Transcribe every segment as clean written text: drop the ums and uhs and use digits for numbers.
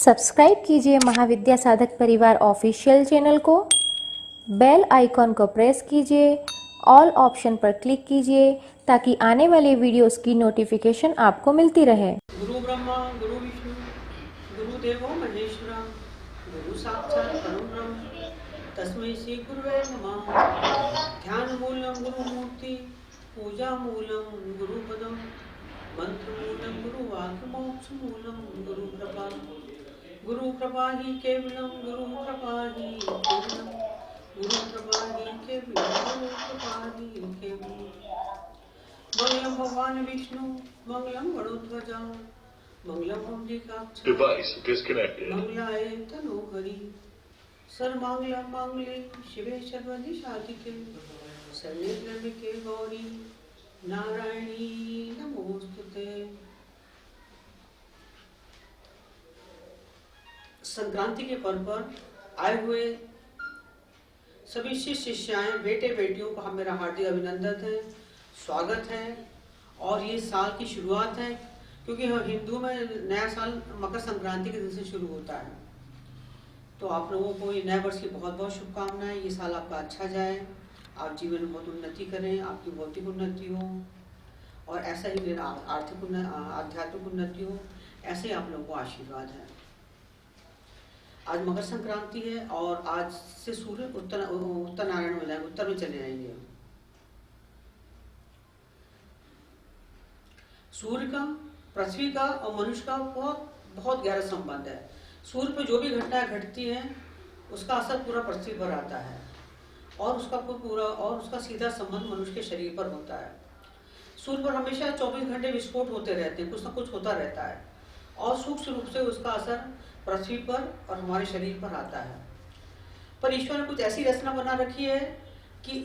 Subscribe कीजिए महाविद्या साधक परिवार ऑफिशियल चैनल को, बेल आइकॉन को प्रेस कीजिए, ऑल ऑप्शन पर क्लिक कीजिए ताकि आने वाले वीडियोस की नोटिफिकेशन आपको मिलती रहे। गुरु ब्रह्मा गुरु विष्णु गुरुदेवो महेश्वरा गुरु साक्षात् परम ब्रह्म तस्मै श्री गुरुवे नमः। ध्यान मूलम गुरु मूर्ति पूजा मूलम गुरु पदम मंत्र मूलम गुरु वाक्य मोक्ष मूलम गुरु कृपा ही केवलम गुरु कृपा ही केवलम गुरु कृपा ही केवलम गुरु कृपा ही केवलम। मंगलम भगवान विष्णु मंगलम गरुड़ध्वजा मंगलम अंबिकाक्ष मंगलाय तनोहरि सर्वमंगल मांगल्ये शिवे सर्वदि साधिके शरण्ये त्र्यंबके गौरी नारायणी नमोस्तुते। संक्रांति के पर्व पर आए हुए सभी शिष्य शिष्याएं बेटे बेटियों को मेरा हार्दिक अभिनंदन है, स्वागत है। और ये साल की शुरुआत है क्योंकि हिंदू में नया साल मकर संक्रांति के दिन से शुरू होता है। तो आप लोगों को ये नए वर्ष की बहुत बहुत शुभकामनाएं। ये साल आपका अच्छा जाए, आप जीवन में बहुत उन्नति करें, आपकी भौतिक उन्नति हो और ऐसा ही मेरा आर्थिक आध्यात्मिक उन्नति हो, ऐसे आप लोगों को आशीर्वाद है। आज मकर संक्रांति है और आज से सूर्य उत्तर नारायण में जाएंगे, उत्तर में चले जाएंगे। सूर्य का, पृथ्वी का और मनुष्य का बहुत गहरा संबंध है। सूर्य पर जो भी घटनाएं घटती हैं उसका असर पूरा पृथ्वी पर आता है और उसका सीधा संबंध मनुष्य के शरीर पर होता है। सूर्य पर हमेशा 24 घंटे विस्फोट होते रहते हैं, कुछ ना कुछ होता रहता है और सूक्ष्म रूप से उसका असर पृथ्वी पर और हमारे शरीर पर आता है। पर ईश्वर ने कुछ ऐसी रचना बना रखी है कि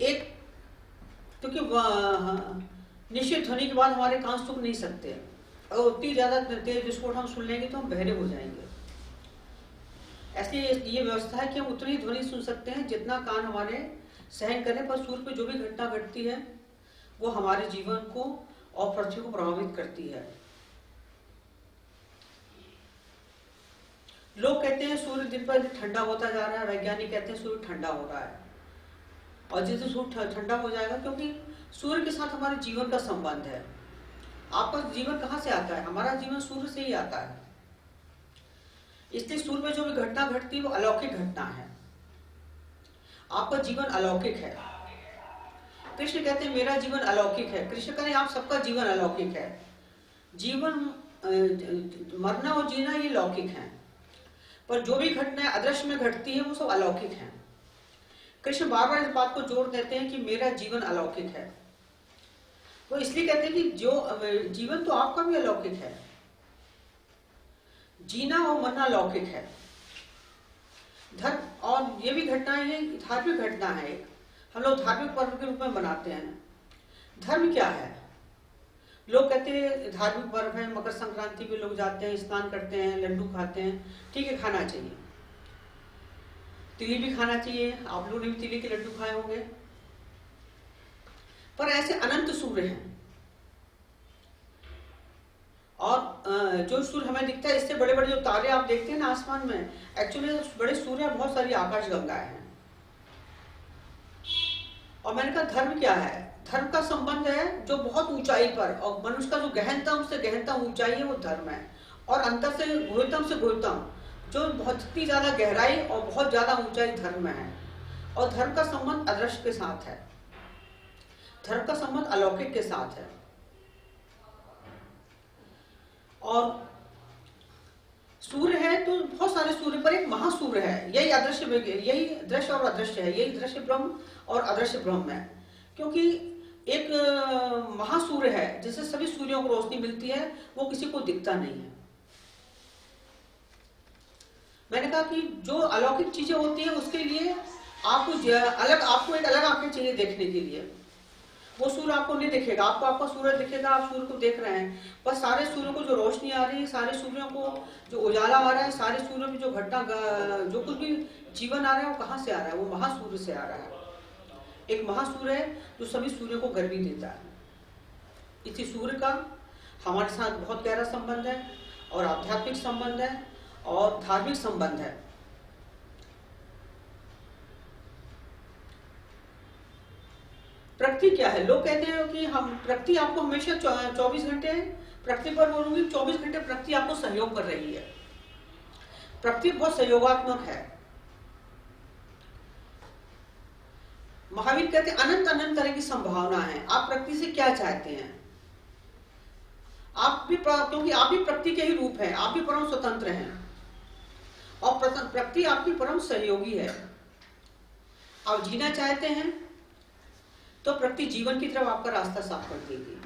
क्योंकि निश्चित ध्वनि के बाद हमारे कान सुन नहीं सकते, अगर उतनी ज्यादा तेज विस्फोट हम सुन लेंगे तो हम बहरे हो जाएंगे। ऐसी ये व्यवस्था है कि हम उतनी ध्वनि सुन सकते हैं जितना कान हमारे सहन करें। पर सूर्य पर जो भी घटना घटती है वो हमारे जीवन को और पृथ्वी को प्रभावित करती है। लोग कहते हैं सूर्य दिन पर ठंडा होता जा रहा है, वैज्ञानिक कहते हैं सूर्य ठंडा हो रहा है और जिस दिन सूर्य ठंडा हो जाएगा, क्योंकि सूर्य के साथ हमारे जीवन का संबंध है। आपका जीवन कहाँ से आता है? हमारा जीवन सूर्य से ही आता है। इसलिए सूर्य में जो भी घटना घटती है वो अलौकिक घटना है। आपका जीवन अलौकिक है। कृष्ण कहते हैं मेरा जीवन अलौकिक है। कृष्ण कहते हैं आप सबका जीवन अलौकिक है। जीवन मरना और जीना ये लौकिक है, पर जो भी घटनाएं अदृश्य में घटती है वो सब अलौकिक हैं। कृष्ण बार बार इस बात को जोर देते हैं कि मेरा जीवन अलौकिक है। तो इसलिए कहते हैं कि जो जीवन तो आपका भी अलौकिक है, जीना और मरना लौकिक है। धर्म और ये भी घटनाएं ये धार्मिक घटना है, हम लोग धार्मिक पर्व के रूप में मनाते हैं। धर्म क्या है? लोग कहते हैं धार्मिक पर्व है, मकर संक्रांति पे लोग जाते हैं, स्नान करते हैं, लड्डू खाते हैं। ठीक है, खाना चाहिए, तिली भी खाना चाहिए। आप लोगों ने भी तिली के लड्डू खाए होंगे। पर ऐसे अनंत सूर्य हैं और जो सूर्य हमें दिखता है, इससे बड़े बड़े जो तारे आप देखते हैं ना आसमान में, एक्चुअली बड़े सूर्य बहुत सारी आकाश गंगाएं हैं। और मैंने कहा धर्म क्या है? धर्म का संबंध है जो बहुत ऊंचाई पर, और मनुष्य का जो गहनतम से गहनतम ऊंचाई है वो धर्म है। और अंतर से गहनतम जो बहुत ही ज्यादा गहराई और बहुत ज्यादा ऊंचाई धर्म में है। और धर्म का संबंध अदृश्य के साथ है, धर्म का संबंध अलौकिक के साथ है। और सूर्य है तो बहुत सारे सूर्य, पर एक महासूर्य है। यही दृश्य और अदृश्य है, यही दृश्य ब्रह्म और अदृश्य ब्रह्म है। क्योंकि एक महासूर्य है जिससे सभी सूर्यों को रोशनी मिलती है, वो किसी को दिखता नहीं है। मैंने कहा कि जो अलौकिक चीजें होती हैं उसके लिए आपको एक अलग आंखें चाहिए देखने के लिए। वो सूर्य आपको नहीं दिखेगा, आपका सूरज दिखेगा, आप सूर्य को देख रहे हैं, पर सारे सूर्य को जो रोशनी आ रही है, सारे सूर्यों को जो उजाला आ रहा है, सारे सूर्यों में जो घटना, जो कुछ भी जीवन आ रहा है वो कहाँ से आ रहा है? वो महासूर्य से आ रहा है। एक महासूर्य है जो सभी सूर्यों को गर्मी देता है। इसी सूर्य का हमारे साथ बहुत गहरा संबंध है और आध्यात्मिक संबंध है। और धार्मिक संबंध है। प्रकृति क्या है? लोग कहते हैं कि हम प्रकृति आपको हमेशा 24 घंटे प्रकृति पर बोलूंगी, 24 घंटे प्रकृति आपको सहयोग कर रही है। प्रकृति बहुत सहयोगात्मक है। महावीर कहते हैं अनंत अनंत तरह की संभावना है। आप प्रकृति से क्या चाहते हैं? आप भी, क्योंकि आप भी प्रकृति के ही रूप हैं, आप भी परम स्वतंत्र हैं और प्रकृति आपकी परम सहयोगी है। आप जीना चाहते हैं तो प्रकृति जीवन की तरफ आपका रास्ता साफ कर देगी।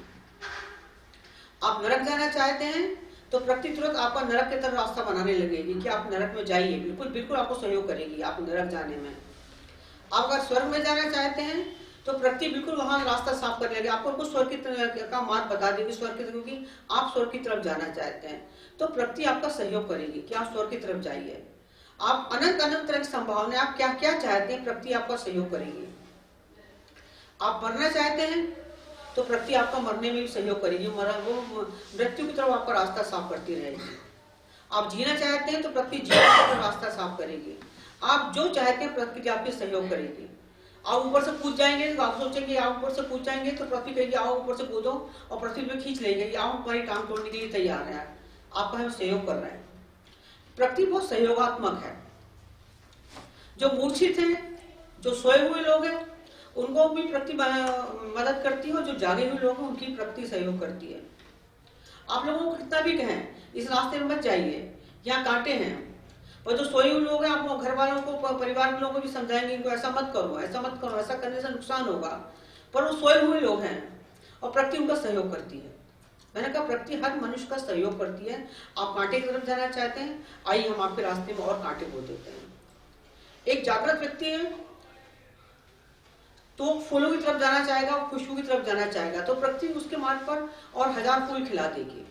आप नरक जाना चाहते हैं तो प्रकृति तुरंत आपका नरक की तरफ रास्ता बनाने लगेगी कि आप नरक में जाइए, बिल्कुल बिल्कुल आपको सहयोग करेगी आप नरक जाने में। आप अगर स्वर्ग में जाना चाहते हैं तो प्रकृति बिल्कुल वहां रास्ता साफ कर लेगी, आपको कुछ स्वर्ग का मार्ग बता देगी, स्वर्ग की तरफ, क्योंकि आप स्वर्ग की तरफ जाना चाहते हैं तो प्रकृति आपका सहयोग करेगी कि आप स्वर्ग की तरफ जाइए। आप अनंत अनंत तरह की संभावना, आप क्या क्या चाहते हैं प्रकृति आपका सहयोग करेगी। आप मरना चाहते हैं तो प्रकृति आपका मरने में भी सहयोग करेगी, वो मृत्यु की तरफ आपका रास्ता साफ करती रहेगी। आप जीना चाहते हैं तो प्रकृति जीवन की तरफ रास्ता साफ करेगी। आप जो चाहते हैं प्रकृति आपके सहयोग करेगी। आप ऊपर से कूद जाएंगे तो आप सोचेंगे, आप ऊपर से कूद जाएंगे तो पृथ्वी कहेगी आओ ऊपर से कूदो, और पृथ्वी में खींच लेंगे, आओ हमारी टांग तोड़ने के लिए तैयार है, आपका हम सहयोग कर रहे हैं। प्रकृति बहुत सहयोगात्मक है। जो मूर्छित हैं, जो सोए हुए लोग हैं, उनको भी प्रकृति मदद करती है, और जो जागे हुए लोग हैं उनकी प्रकृति सहयोग करती है। आप लोगों को कितना भी कहें इस रास्ते में मत जाइए, यहाँ कांटे हैं, और जो सोए हुए लोग हैं आप घर वालों को, परिवार के लोगों को भी समझाएंगे इनको ऐसा मत करो, ऐसा मत करो, ऐसा करने से नुकसान होगा, पर वो सोए हुए लोग हैं और प्रकृति उनका सहयोग करती है। मैंने कहा प्रकृति हर मनुष्य का सहयोग करती है। आप कांटे की तरफ जाना चाहते हैं, आइए हम आपके रास्ते में और कांटे बो देते हैं। एक जागृत व्यक्ति है तो फूलों की तरफ जाना चाहेगा, खुशबू की तरफ जाना चाहेगा, तो प्रकृति उसके मार्ग पर और 1000 फूल खिला देगी।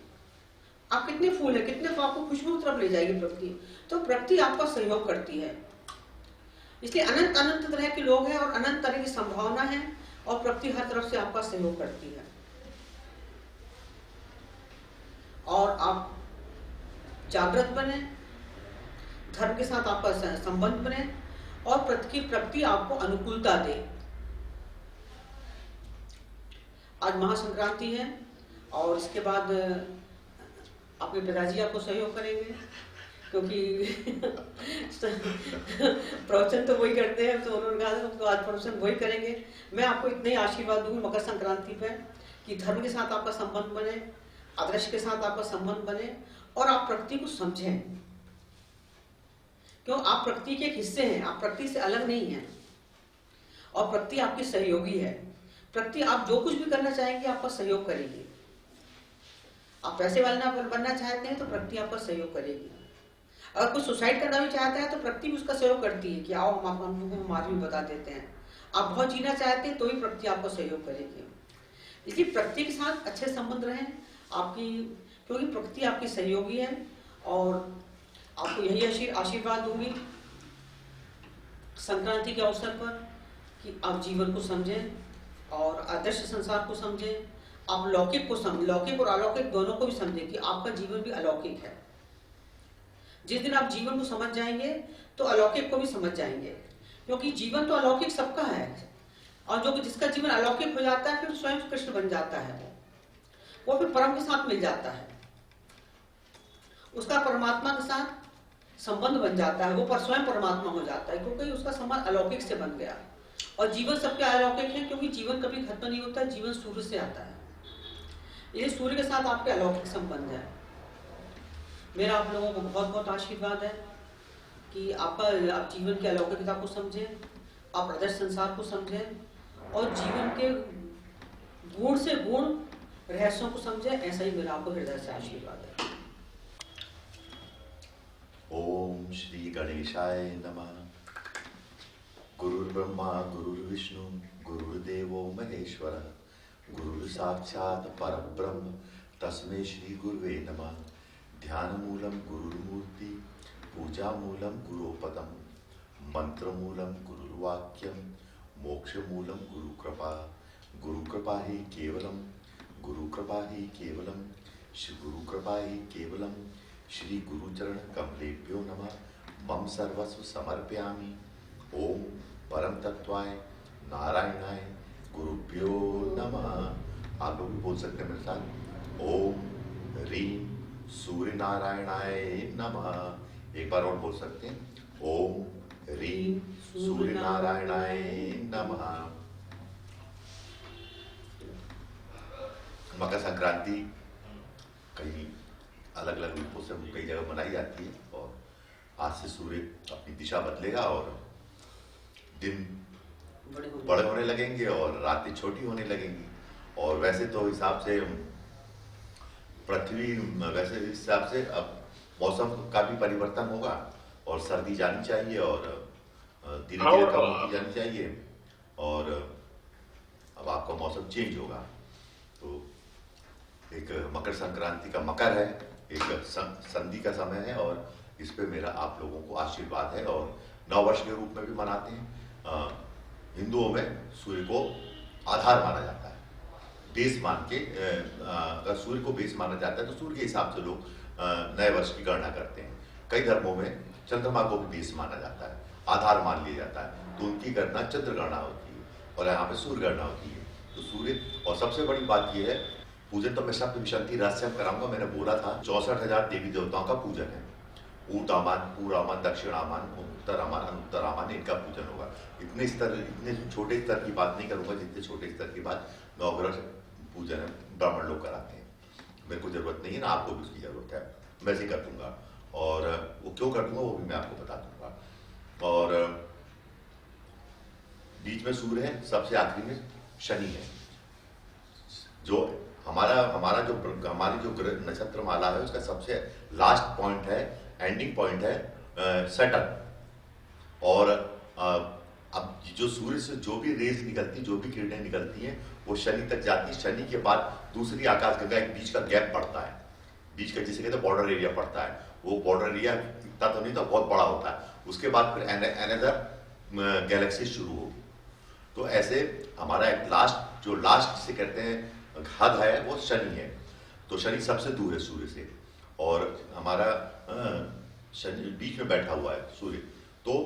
आप कितने फूल है, कितने फूल आपको खुशबू की तरफ ले जाएगी प्रकृति। तो प्रकृति आपका सहयोग करती है। इसलिए अनंत अनंत तरह के लोग हैं और अनंत तरह की संभावना है, और प्रकृति हर तरफ से आपका सहयोग करती है। और आप जागृत बने, धर्म के साथ आपका संबंध बने, और प्रकृति आपको अनुकूलता दे। आज महासंक्रांति है और इसके बाद आपके पिताजी आपको सहयोग करेंगे, क्योंकि प्रवचन तो वही करते हैं, तो उन्होंने कहा तो आज प्रवचन वही करेंगे। मैं आपको इतने ही आशीर्वाद दूंगी मकर संक्रांति पे कि धर्म के साथ आपका संबंध बने, आदर्श के साथ आपका संबंध बने, और आप प्रकृति को समझें। क्यों? आप प्रकृति के एक हिस्से हैं, आप प्रकृति से अलग नहीं हैं, और प्रकृति आपकी सहयोगी है। प्रकृति आप जो कुछ भी करना चाहेंगे आपका सहयोग करेगी। आप पैसे वाला बनना चाहते हैं तो प्रकृति आपका सहयोग करेगी। अगर कोई सुसाइड करना भी चाहता है तो प्रकृति भी उसका सहयोग करती है कि आओ हम आपको मार्ग भी बता देते हैं। आप बहुत जीना चाहते हैं तो भी प्रकृति आपको सहयोग करेगी। इसलिए प्रकृति के साथ अच्छे संबंध रहें आपकी, क्योंकि प्रकृति आपकी सहयोगी है। और आपको यही आशीर्वाद दूंगी संक्रांति के अवसर पर कि आप जीवन को समझें और आदर्श संसार को समझें। आप लौकिक को समझें, लौकिक और अलौकिक दोनों को भी समझें कि आपका जीवन भी अलौकिक है। जिस दिन आप जीवन को समझ जाएंगे तो अलौकिक को भी समझ जाएंगे, क्योंकि जीवन तो अलौकिक सबका है, और जो जिसका जीवन अलौकिक हो जाता है फिर स्वयं कृष्ण बन जाता है, वो फिर परम के साथ मिल जाता है, उसका परमात्मा के साथ संबंध बन जाता है, वो पर स्वयं परमात्मा हो जाता है, क्योंकि उसका संबंध अलौकिक से बन गया। और जीवन सबके अलौकिक है, क्योंकि जीवन कभी खत्म नहीं होता, जीवन सूर्य से आता है। ये सूर्य के साथ आपके अलौकिक संबंध है। मेरा आप लोगों को बहुत बहुत आशीर्वाद है कि आप जीवन की अलौकिकता को समझें, आप आदर्श संसार को समझें, और जीवन के गुण से गुण रहस्यों को समझें। ऐसा ही मेरा आपको हृदय से आशीर्वाद है। ओम श्री गणेशाय नमः। गुरुर्ब्रह्मा गुरुर्विष्णु गुरुर्देवो महेश्वरः, गुरुः साक्षात् परब्रह्म तस्मै श्री गुरुवे नमः। ध्यानमूलं गुरुर्मूर्ति, पूजामूलं गुरोपदं, मंत्रमूलं गुरुर्वाक्यं, मोक्षमूलं गुरुकृपा। गुरुकृपा ही केवलं, गुरुकृपा ही केवलं, गुरुकृपा ही केवलं श्री गुरुचरण कमलेभ्यो नमः। मम सर्वस्व समर्पयामि। ओम परम तत्वाय नारायणाय गुरुभ्यो नमः। आप लोग भी बोल सकते हैं मेरे साथ, ओम ह्रीम सूर्य नारायणाय नमः। एक बार और बोल सकते हैं, ओम ह्रीम सूर्य नारायणाय नमः। मकर संक्रांति कई अलग अलग रूपों से कई जगह मनाई जाती है और आज से सूर्य अपनी दिशा बदलेगा और दिन बड़े होने लगेंगे और रातें छोटी होने लगेंगी। और वैसे तो हिसाब से पृथ्वी वैसे हिसाब से अब मौसम का भी परिवर्तन होगा और सर्दी जानी चाहिए और धीरे धीरे कम होती जानी चाहिए और अब आपका मौसम चेंज होगा। तो एक मकर संक्रांति का मकर है, एक संधि का समय है और इस पे मेरा आप लोगों को आशीर्वाद है। और नववर्ष के रूप में भी मनाते हैं। हिंदुओं में सूर्य को आधार माना जाता है, बेस मान के। अगर सूर्य को बेस माना जाता है तो सूर्य के हिसाब से लोग नए वर्ष की गणना करते हैं। कई धर्मों में चंद्रमा को भी बेस माना जाता है, आधार मान लिया जाता है, तो उनकी गणना चंद्र गणना होती है और यहाँ पे सूर्य गणना होती है। तो सूर्य, और सबसे बड़ी बात यह है, पूजन तो मैं सप्त विशंति रहस्य कराऊंगा। मैंने बोला था 64,000 देवी देवताओं का पूजन है। ऊर्धामान, पूर्वामान, दक्षिणामान, उत्तरामान, अनुत्तरामान, इनका पूजन होगा। इतने छोटे स्तर की बात नहीं करूंगा जितने छोटे स्तर की बात नवग्रह पूजन है, ब्राह्मण लोग कराते हैं। मेरे को जरूरत नहीं है ना, आपको भी उसकी जरूरत है, मैं से कर दूंगा। और वो क्यों कर दूंगा वो भी मैं आपको बता दूंगा। और बीच में सूर्य है, सबसे आखिरी में शनि है। जो हमारी जो ग्रह नक्षत्र माला है उसका सबसे लास्ट पॉइंट है, एंडिंग पॉइंट है सैटर्न। और अब जो सूर्य से जो भी रेज निकलती, जो भी किरणें निकलती हैं वो शनि तक जाती है। शनि के बाद दूसरी आकाशगंगा, एक बीच का गैप पड़ता है, बीच का जिसे कहते हैं बॉर्डर एरिया पड़ता है। वो बॉर्डर एरिया इतना तो नहीं था, बहुत बड़ा होता है। उसके बाद फिर अनदर गैलेक्सी शुरू होगी। तो ऐसे हमारा एक जो लास्ट से कहते हैं हद है वो शनि है। तो शनि सबसे दूर है सूर्य से और हमारा शनि बीच में बैठा हुआ है सूर्य। तो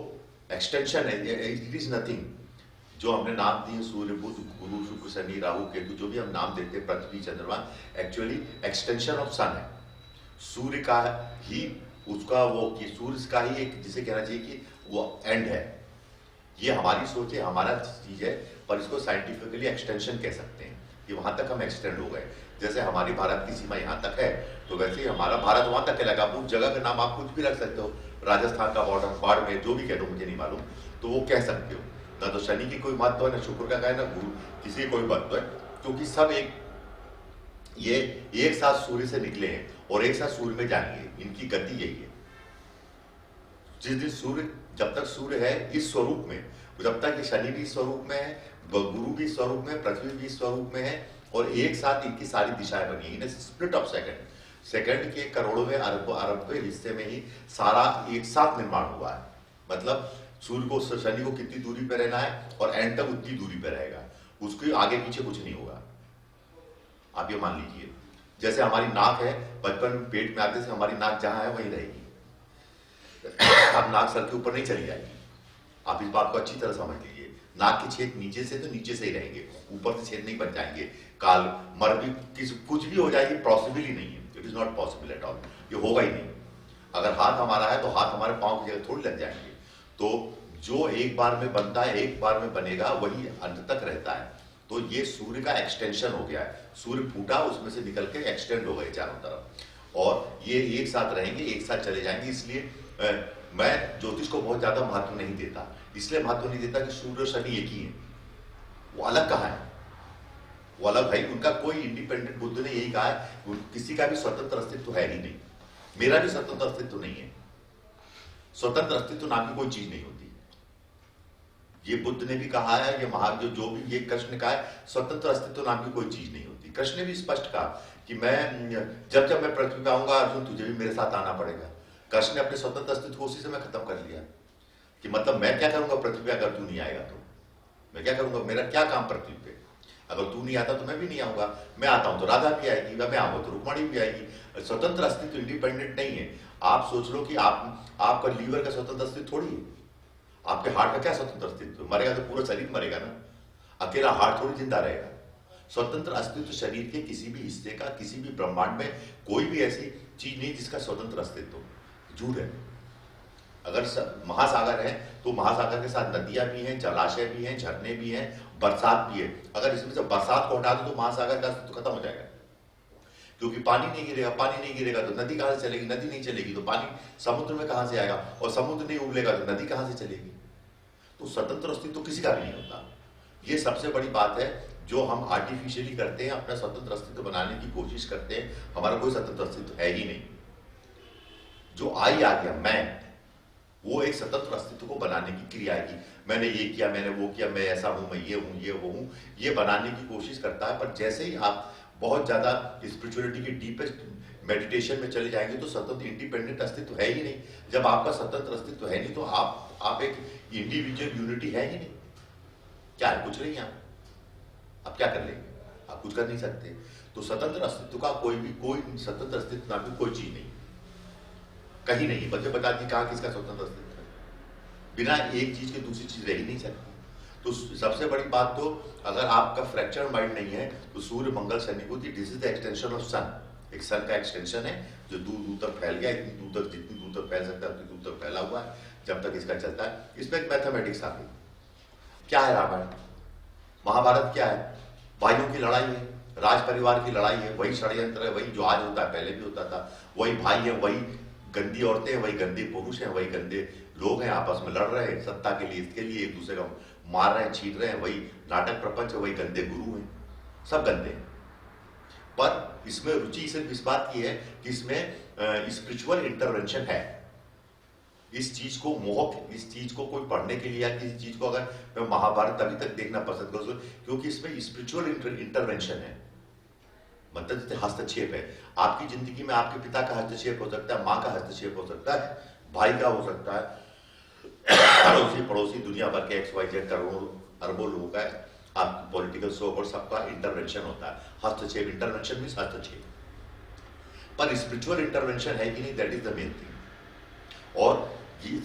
एक्सटेंशन है, इट इज नथिंग। जो हमने नाम दिए सूर्य, बुध, गुरु, शुक्र, शनि, राहु, केतु, जो भी हम नाम देते हैं, पृथ्वी, चंद्रमा, एक्चुअली एक्सटेंशन ऑफ सन है। सूर्य का ही उसका वो कि सूर्य का ही एक जिसे कहना चाहिए कि वो एंड है। ये हमारी सोच है, हमारा चीज है, पर इसको साइंटिफिकली एक्सटेंशन कह सकते हैं कि वहां तक हम एक्सटेंड हो गए। जैसे हमारी भारत की सीमा यहाँ तक है तो वैसे ही हमारा भारत वहां तक लगा। उस जगह का नाम आप कुछ भी रख सकते हो, राजस्थान का बॉर्डर, बाड़मेर, जो भी कह दो, मुझे नहीं मालूम, तो वो कह सकते हो। ना तो शनि की कोई महत्व है, ना शुक्र का है, ना गुरु किसी कोई महत्व है, क्योंकि सब ये एक साथ सूर्य से निकले हैं और एक साथ सूर्य में जाएंगे। इनकी गति यही है। जिस दिन सूर्य, जब तक सूर्य है इस स्वरूप में, जब तक ये शनि भी स्वरूप में है, गुरु भी स्वरूप में, पृथ्वी भी स्वरूप में है और एक साथ इनकी सारी दिशाएं बनी है। स्प्लिट ऑफ सेकंड के करोड़ों अरबवें हिस्से में ही सारा एक साथ निर्माण हुआ है। मतलब सूर्य को, शनि को कितनी दूरी पे रहना है और एंड तक उतनी दूरी पे रहेगा, उसके आगे पीछे कुछ नहीं होगा। आप ये मान लीजिए, जैसे हमारी नाक है, बचपन में पेट में आते से हमारी नाक जहां है वहीं रहेगी। अब नाक सर के ऊपर नहीं चली जाएगी। आप इस बात को अच्छी तरह समझ लीजिए। नाक के छेद नीचे से तो नीचे से ही रहेंगे, ऊपर से छेद नहीं बन जाएंगे। काल मर भी कुछ भी हो जाएगी, पॉसिबल ही नहीं है। It is not possible at all, ये होगा ही नहीं। अगर हाथ हमारा है तो हाथ हमारे पांव की जगह थोड़ी लग जाएंगे। तो जो एक बार में बनता है, एक बार में बनेगा, वही अंत तक रहता है। तो ये सूर्य का एक्सटेंशन हो गया है। सूर्य फूटा, उसमें से निकल के एक्सटेंड हो गए चारों तरफ और ये एक साथ रहेंगे, एक साथ चले जाएंगे। इसलिए मैं ज्योतिष को बहुत ज्यादा महत्व नहीं देता। इसलिए महत्व नहीं देता कि सूर्य और शनि एक ही है, वो अलग कहाँ है, वो अलग है। उनका कोई इंडिपेंडेंट, बुद्ध ने यही कहा है, किसी का भी स्वतंत्र अस्तित्व है ही नहीं। मेरा भी स्वतंत्र अस्तित्व नहीं है। स्वतंत्र अस्तित्व नाम की कोई चीज नहीं होती। ये बुद्ध ने भी कहा है, ये जो भी ये कृष्ण का है, स्वतंत्र अस्तित्व नाम की कोई चीज नहीं होती। कृष्ण ने भी स्पष्ट कहा कि जब मैं पृथ्वी पे आऊंगा अर्जुन, तुझे भी मेरे साथ आना पड़ेगा। कृष्ण ने अपने स्वतंत्र अस्तित्व को उसी समय खत्म कर लिया कि मतलब मैं क्या करूंगा पृथ्वी पे, अगर तू नहीं आएगा तो मैं क्या करूंगा, मेरा क्या काम पृथ्वी पे। अगर तू नहीं आता तो मैं भी नहीं आऊंगा, मैं आता हूं तो राधा भी आएगी, मैं आऊंगा तो रुक्मणी भी आएगी। स्वतंत्र अस्तित्व इंडिपेंडेंट नहीं है। आप सोच लो कि आपका लीवर का स्वतंत्र अस्तित्व थोड़ी है, आपके हार्ट का क्या स्वतंत्र अस्तित्व? मरेगा तो पूरा शरीर मरेगा ना, अकेला हार्ट थोड़ी जिंदा रहेगा। स्वतंत्र अस्तित्व शरीर के किसी भी हिस्से का, किसी भी ब्रह्मांड में कोई भी ऐसी चीज नहीं जिसका स्वतंत्र अस्तित्व हो। झूठ है। अगर महासागर है तो महासागर के साथ नदियां भी हैं, जलाशय भी हैं, झरने भी हैं, बरसात भी है। अगर इसमें से बरसात को हटा दो तो महासागर का अस्तित्व खत्म हो जाएगा, क्योंकि पानी नहीं गिरेगा। पानी नहीं गिरेगा तो नदी कहां से चलेगी? नदी नहीं चलेगी तो पानी समुद्र में कहां से आएगा? और समुद्र नहीं उबलेगा तो नदी कहां से चलेगी? तो स्वतंत्र अस्तित्व तो किसी का भी नहीं होता। ये सबसे बड़ी बात है जो हम आर्टिफिशियली करते हैं, अपना स्वतंत्र अस्तित्व बनाने की कोशिश करते हैं। हमारा कोई स्वतंत्र अस्तित्व है ही नहीं। जो आई आ गया मैं, वो एक स्वतंत्र अस्तित्व को बनाने की क्रिया है कि मैंने ये किया, मैंने वो किया, मैं ऐसा हूं, मैं ये हूं, ये वो हूं, ये बनाने की कोशिश करता है। पर जैसे ही आप बहुत ज्यादा स्पिरिचुअलिटी के डीपेस्ट मेडिटेशन में चले जाएंगे तो स्वतंत्र इंडिपेंडेंट अस्तित्व है ही नहीं। जब आपका स्वतंत्र अस्तित्व है नहीं तो आप एक इंडिविजुअल यूनिटी है ही नहीं। क्या है? कुछ नहीं है। आप क्या कर लेंगे? आप कुछ कर नहीं सकते। तो स्वतंत्र अस्तित्व का कोई स्वतंत्र अस्तित्व नाम की कोई चीज नहीं, कहीं नहीं। बच्चे बता दी कहा किसका स्वतंत्र अस्तित्व है? बिना एक चीज के दूसरी चीज रह ही नहीं सकती। तो सबसे बड़ी बात तो अगर आपका फ्रैक्चर माइंड नहीं है तो सूर्य मंगल शनि को this is the extension of sun. एक सन का एक्सटेंशन है जो दूर दूर तक फैल गया, इतनी दूर तक, जितनी दूर तक फैल सकता है उतनी दूर तक फैला हुआ है जब तक इसका चलता है। इसमें एक मैथमेटिक्स आ गई। क्या है रामायण? महाभारत क्या है? भाइयों की लड़ाई है, राज परिवार की लड़ाई है, वही षड्यंत्र है, वही जो आज होता है पहले भी होता था। वही भाई है, वही गंदी औरतें हैं, वही गंदे पुरुष हैं, वही गंदे लोग हैं, आपस में लड़ रहे हैं सत्ता के लिए, इसके लिए एक दूसरे का मार रहे हैं, छीट रहे हैं। वही नाटक प्रपंच है, वही गंदे गुरु हैं, सब गंदे हैं। पर इसमें रुचि सिर्फ इस बात की है कि इसमें स्पिरिचुअल इंटरवेंशन है। इस चीज को इस चीज को कोई पढ़ने के लिए या किसी चीज को अगर मैं महाभारत अभी तक देखना पसंद करूं क्योंकि इसमें स्पिरिचुअल इंटरवेंशन है, मतलब हस्तक्षेप है। आपकी जिंदगी में आपके पिता का हस्तक्षेप हो सकता है, माँ का हस्तक्षेप हो सकता है, भाई का हो सकता है, अड़ोसी पड़ोसी दुनिया भर के XYZ करोड़ों अरबों लोगों का आप पॉलिटिकल शो और सबका इंटरवेंशन होता है। हस्तक्षेप, इंटरवेंशन मींस हस्तक्षेप। पर स्पिरिचुअल इंटरवेंशन है कि नहीं, that is the main thing. और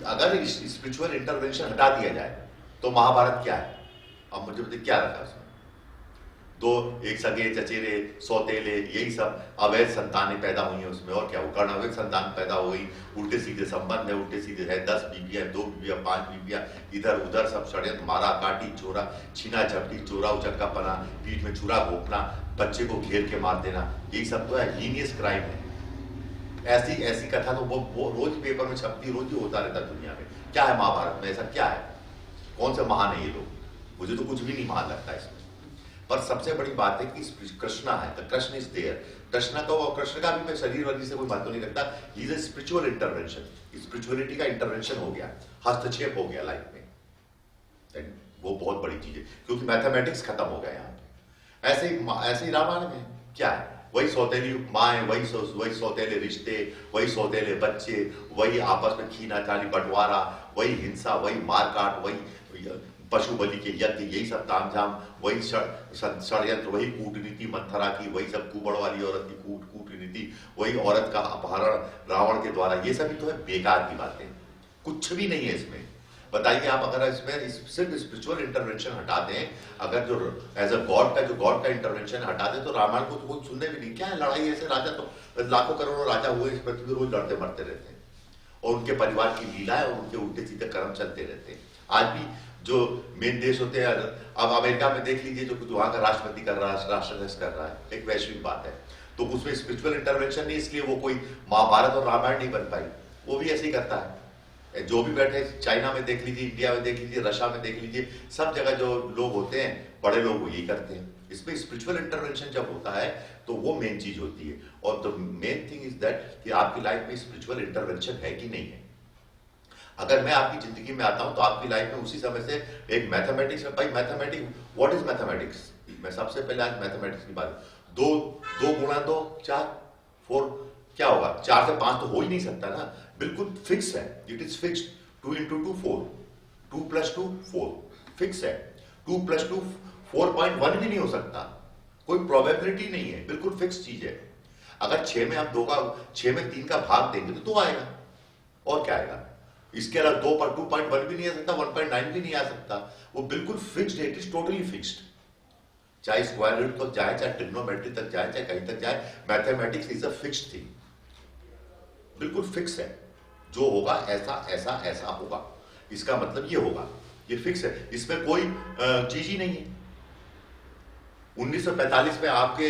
अगर स्पिरिचुअल इंटरवेंशन हटा दिया जाए तो महाभारत क्या है? अब मुझे बताइए क्या रखा उसमें? दो एक सगे चचेरे सौतेले यही सब अवैध संतानें पैदा हुई हैं उसमें, और क्या हो? कर्ण अवैध संतान पैदा हो गई, उल्टे सीधे संबंध है, उल्टे सीधे है, 10 बीबियां, 2 बीबियां, 5 बीबियां, इधर उधर सब षड्यंत्र, मारा काटी चोरा, छीना झपटी, चोरा उचक्का पना, पीठ में छुरा घोपना, बच्चे को घेर के मार देना, यही सब तो है, हीनियस क्राइम है। ऐसी कथा तो वो रोज पेपर में छपती, रोज ही होता रहता दुनिया में। क्या है महाभारत में? ऐसा क्या है? कौन से महान है ये लोग? मुझे तो कुछ भी नहीं महान लगता इसमें। पर सबसे बड़ी बात है कि कृष्णा है, the Krishna is there. Krishna का भी मैं शरीर वर्गी से कोई महत्व नहीं रखता। He is a spiritual intervention. Spirituality का इंटरवेंशन हो गया, हस्तक्षेप हो गया लाइफ में। वो बहुत बड़ी चीज है क्योंकि मैथमेटिक्स खत्म हो गया यहाँ पे। ऐसे ही रामायण में क्या है? वही सौतेली माँ, वही सौतेले रिश्ते, वही सौतेले बच्चे, वही आपस में खींचातानी बंटवारा, वही हिंसा, वही मारकाट, वही पशु बलि के यज्ञ, यही सब तामझाम, वही षड्यंत्र, वही कूटनीति मंथरा की, वही सब कुबड़ वाली औरत की कूटनीति, वही औरत का अपहरण रावण के द्वारा। ये सभी तो है बेकार की बातें, कुछ भी नहीं है इसमें। बताइए आप अगर इसमें सिर्फ स्पिरिचुअल इंटरवेंशन हटा दें, अगर जो एज अ गॉड का इंटरवेंशन हटा दें तो रामायण को तो कोई सुनने भी नहीं। क्या है लड़ाई? ऐसे राजा तो लाखों करोड़ों राजा हुए इस पृथ्वी रोज लड़ते मरते रहते हैं और उनके परिवार की लीला है और उनके उल्टे सीधे कर्म चलते रहते हैं। आज भी जो मेन देश होते हैं, अब अमेरिका में देख लीजिए जो वहां का राष्ट्रपति कर रहा है, राष्ट्राध्यक्ष कर रहा है, एक वैश्विक बात है, तो उसमें स्पिरिचुअल इंटरवेंशन नहीं, इसलिए वो कोई महाभारत और रामायण नहीं बन पाई। वो भी ऐसे ही करता है। जो भी बैठे चाइना में देख लीजिए, इंडिया में देख लीजिए, रशिया में देख लीजिए, सब जगह जो लोग होते हैं बड़े लोग वो यही करते हैं। इसमें स्पिरिचुअल इंटरवेंशन जब होता है तो वो मेन चीज होती है। और the main thing is that कि आपकी लाइफ में स्पिरिचुअल इंटरवेंशन है कि नहीं है। अगर मैं आपकी जिंदगी में आता हूं तो आपकी लाइफ में उसी समय से एक मैथमेटिक्स है। भाई मैथमेटिक्स, व्हाट इज मैथमेटिक्स? मैं सबसे पहले आज मैथमेटिक्स की बात, 2 गुणा 2 4 4 क्या होगा? 4 से 5 तो हो ही नहीं सकता ना, बिल्कुल फिक्स है, it is fixed. 2 into 2 4, 2 + 2 4 fix है। 2 + 2 4.1 भी नहीं हो सकता, कोई प्रोबेबिलिटी नहीं है, बिल्कुल फिक्स चीज है। अगर 6 में हम 6 में 3 का भाग देंगे तो 2 आएगा, और क्या आएगा? इसके अलावा 2.1 भी नहीं आ सकता, 1.9 भी नहीं आ सकता, वो बिल्कुल फिक्स्ड है, इट इज टोटली फिक्स्ड। चाहे स्क्वायर रूट तक जाए, चाहे ट्रिग्नोमेट्री तक जाए, चाहे कहीं तक जाए, mathematics is a fixed thing, बिल्कुल फिक्स है। जो होगा ऐसा ऐसा ऐसा होगा, इसका मतलब ये होगा, ये फिक्स है, इसमें कोई चीज ही नहीं है। 1945 में आपके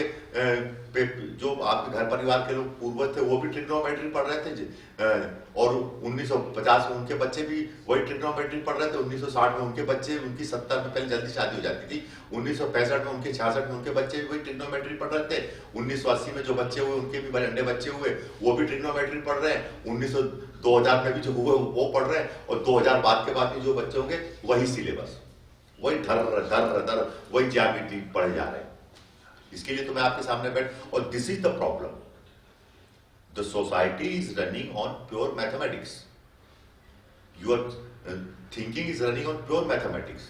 जो आपके घर परिवार के लोग पूर्वज थे वो भी ट्रिग्नोमेट्री पढ़ रहे थे, और 1950 में उनके बच्चे भी वही ट्रिग्नोमेट्री पढ़ रहे थे। 1960 में उनके बच्चे, उनकी 70 में पहले जल्दी शादी हो जाती थी। 1965 में उनके 66 में उनके बच्चे भी वही ट्रिग्नोमेट्री पढ़ रहे थे। 1980 में जो बच्चे हुए उनके भी बड़े बच्चे हुए, वो भी ट्रिग्नोमेट्री पढ़ रहे हैं। 2000 में भी जो हुए वो पढ़ रहे हैं, और 2000 बाद के बाद में जो बच्चे होंगे वही सिलेबस, वही धर वही ज्यामिति पढ़े जा रहे हैं। इसके लिए तो मैं आपके सामने बैठ, और this is the problem, the society is running on pure mathematics, your thinking is running on pure mathematics.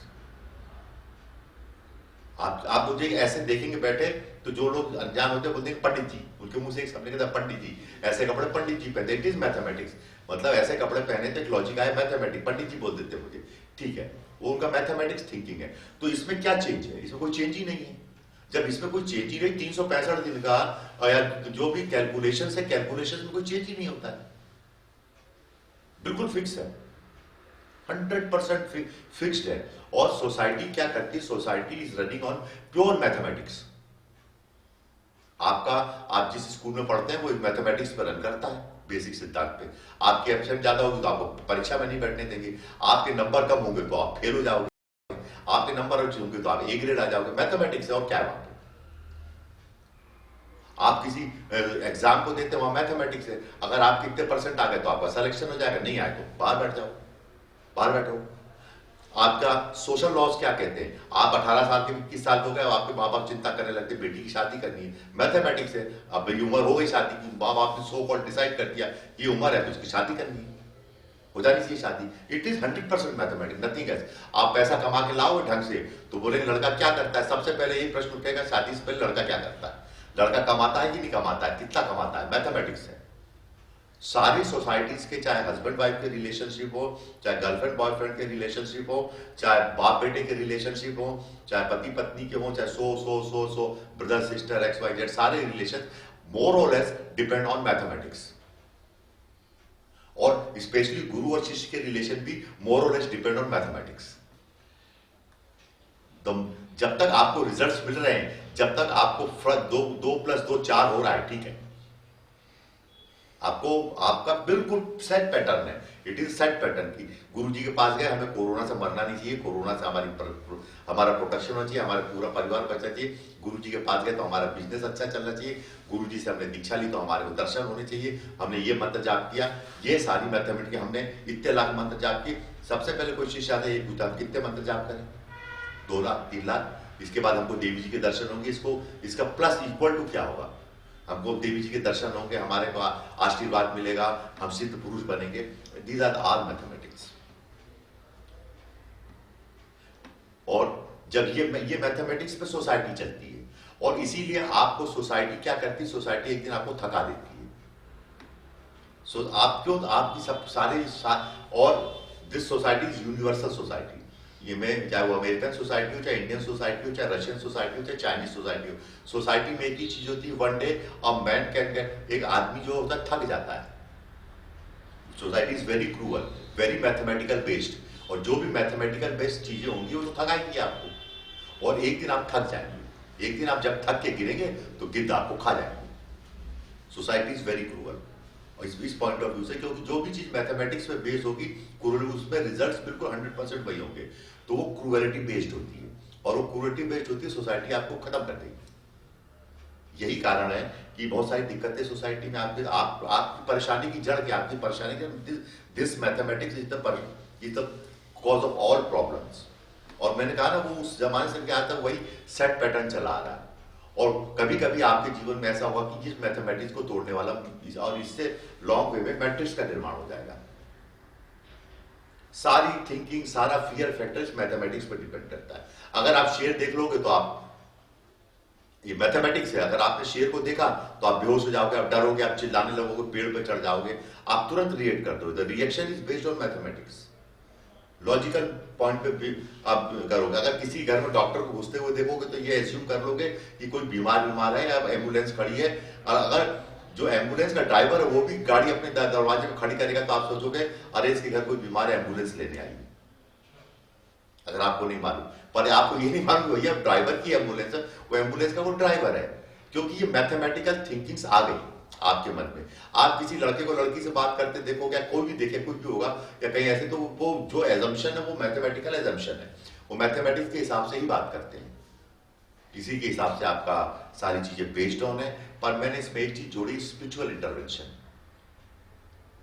आप मुझे ऐसे देखेंगे बैठे तो जो लोग अनजान होते हैं बोलते हैं पंडित जी, उनके मुंह से एक शब्द निकलता है पंडित जी, ऐसे कपड़े पंडित जी पहनते, इट इज मैथमेटिक्स, मतलब ऐसे कपड़े पहने थे, लॉजिक आया मैथमेटिक्स, पंडित जी बोल देते मुझे, ठीक है, वो उनका मैथमेटिक्स थिंकिंग है। तो इसमें क्या चेंज है? इसमें कोई चेंज ही नहीं है। जब इसमें कोई चेंज ही नहीं, 365 दिन का या जो भी कैलकुलेशन है, कैलकुलेशन में कोई चेंज ही नहीं होता है, बिल्कुल फिक्स है, 100% फिक्स्ड है। और सोसाइटी क्या करती है? Society is running on pure mathematics. आप जिस स्कूल में पढ़ते हैं वो मैथमेटिक्स पर रन करता है, बेसिक सिद्धांत पे। आपकी एब्सेंट ज्यादा होगी तो आपको परीक्षा में नहीं बैठने देंगे, आपके नंबर कम होंगे तो आप फेल हो जाओगे, आपके नंबर अच्छे होंगे तो आप ए ग्रेड आ जाओगे। मैथमेटिक्स है, और क्या है वहां पे? आप किसी एग्जाम को देते हैं, वहां मैथमेटिक्स है, अगर आप कितने परसेंट आ गए तो आपका सिलेक्शन हो जाएगा, नहीं आए तो बाहर बैठ जाओ, बाहर बैठो। आपका सोशल लॉज क्या कहते हैं? आप 18 साल के 21 साल के हो गए, आपके माँ बाप चिंता करने लगते, बेटी की शादी करनी है, मैथमेटिक्स है, अब ये उम्र हो गई शादी की, माँ बाप ने सो कॉल्ड डिसाइड कर दिया ये उम्र है तो उसकी शादी करनी है, हो जानी चाहिए शादी। It is 100% mathematics, nothing else. आप पैसा कमा के लाओगे ढंग से तो बोलेंगे लड़का क्या करता है, सबसे पहले यही प्रश्न उठेगा शादी से पहले, लड़का क्या करता है, लड़का कमाता है कि नहीं कमाता है, कितना कमाता है, मैथमेटिक्स है। सारी सोसाइटीज के, चाहे हस्बैंड वाइफ के रिलेशनशिप हो, चाहे गर्लफ्रेंड बॉयफ्रेंड के रिलेशनशिप हो, चाहे बाप बेटे के रिलेशनशिप हो, चाहे पति पत्नी के हो, चाहे सो brother sister X Y Z, सारे रिलेशन मोर और लेस डिपेंड ऑन मैथमेटिक्स। और स्पेशली गुरु और शिष्य के रिलेशन भी मोर और लेस डिपेंड ऑन मैथमेटिक्स। जब तक आपको रिजल्ट्स मिल रहे हैं, जब तक आपको 2 + 2 4 हो रहा है, ठीक है, आपको आपका बिल्कुल सेट पैटर्न है, इट इज सेट पैटर्न की गुरु जी के पास गए, हमें कोरोना से मरना नहीं चाहिए, कोरोना से हमारा प्रोटेक्शन होना चाहिए, हमारा पूरा परिवार बचना चाहिए। गुरु जी के पास गए तो हमारा बिजनेस अच्छा चलना चाहिए, गुरु जी से हमने दीक्षा ली तो हमारे को दर्शन होने चाहिए, हमने ये मंत्र जाप किया, ये सारी मैथमेटिक्स हमने इतने लाख मंत्र जाप किए। सबसे पहले कोई शिष्य आता है, ये पूछता हम कितने मंत्र जाप करें, 2 लाख 3 लाख। इसके बाद हमको देवी जी के दर्शन होंगे, इसका प्लस इक्वल टू क्या होगा, हमको देवी जी के दर्शन होंगे, हमारे को आशीर्वाद मिलेगा, हम सिद्ध पुरुष बनेंगे। These are all mathematics. और जब ये मैथमेटिक्स पे सोसाइटी चलती है, और इसीलिए आपको सोसाइटी क्या करती है, सोसाइटी एक दिन आपको थका देती है। सो आप क्यों, आपकी सब और this society is universal society. ये में चाहे वो अमेरिकन सोसाइटी हो, चाहे इंडियन सोसाइटी हो, चाहे रशियन सोसाइटी हो, चाहे चाइनीज सोसाइटी हो, सोसाइटी में एक ही चीज होती है, one day a man can get, एक आदमी जो होता है थक जाता है। Society is very cruel, very mathematical based, और जो भी मैथमेटिकल बेस्ड चीजें होंगी वो तो थकाएंगी आपको, और एक दिन आप थक जाएंगे, एक दिन आप जब थक के गिरेंगे तो गिद्ध आपको खा जाएंगे। सोसाइटी इज वेरी क्रूअल, और इस पॉइंट ऑफ व्यू से, क्योंकि जो भी चीज मैथमेटिक्स पे बेस्ड होगी, उसमें रिजल्ट्स बिल्कुल 100% वही होंगे, तो वो क्रूएलिटी बेस्ड होती है, और वो क्रूएलिटी बेस्ड होती है, सोसाइटी आपको खत्म कर देगी। यही कारण है कि बहुत सारी दिक्कतें सोसाइटी में आपकी परेशानी की जड़ क्या, आपकी परेशानी क्या, this mathematics is the cause of all problems. और मैंने कहा ना, वो उस जमाने से क्या था, वही सेट पैटर्न चला आ रहा है। और कभी कभी आपके जीवन में ऐसा हुआ कि जिस मैथमेटिक्स को तोड़ने वाला, और इससे लॉन्ग वे में मैट्रिक्स का निर्माण हो जाएगा, सारी थिंकिंग, सारा फियर फैक्टर इस मैथमेटिक्स पर डिपेंड करता है। अगर आप शेर देख लोगे तो आप, ये मैथमेटिक्स है, अगर आपने शेर को देखा तो आप बेहोश हो जाओगे, आप डरोगे, आप चिल्लाने लगोगे, पेड़ पर चढ़ जाओगे, आप तुरंत रिएक्ट करते हो। The reaction is based on mathematics. Logical point पे भी आप करोगे। अगर किसी घर में डॉक्टर को घुसते हुए देखोगे तो ये एज्यूम कर लोगे कि कोई बीमार है या एम्बुलेंस खड़ी है, और अगर जो एम्बुलेंस का ड्राइवर है वो भी गाड़ी अपने दरवाजे में खड़ी करेगा तो आप सोचोगे अरे इसके घर कोई बीमार है, एम्बुलेंस लेने आई है। अगर आपको नहीं मालूम, पर आपको ये नहीं मालूम भैया ड्राइवर की एम्बुलेंस है, वो एम्बुलेंस का वो ड्राइवर है, क्योंकि ये मैथमेटिकल थिंकिंग्स आ गई आपके मन में। आप किसी लड़के को लड़की से बात करते देखोगे, कोई भी देखे, कुछ भी होगा या कहीं ऐसे, तो वो जो एजम्पशन है वो मैथमेटिकल एजम्पशन है, वो मैथमेटिक्स के हिसाब से ही बात करते हैं, इसी के हिसाब से आपका सारी चीजें बेस्ड ऑन है। पर मैंने इसमें एक चीज जोड़ी, स्पिरिचुअल इंटरवेंशन।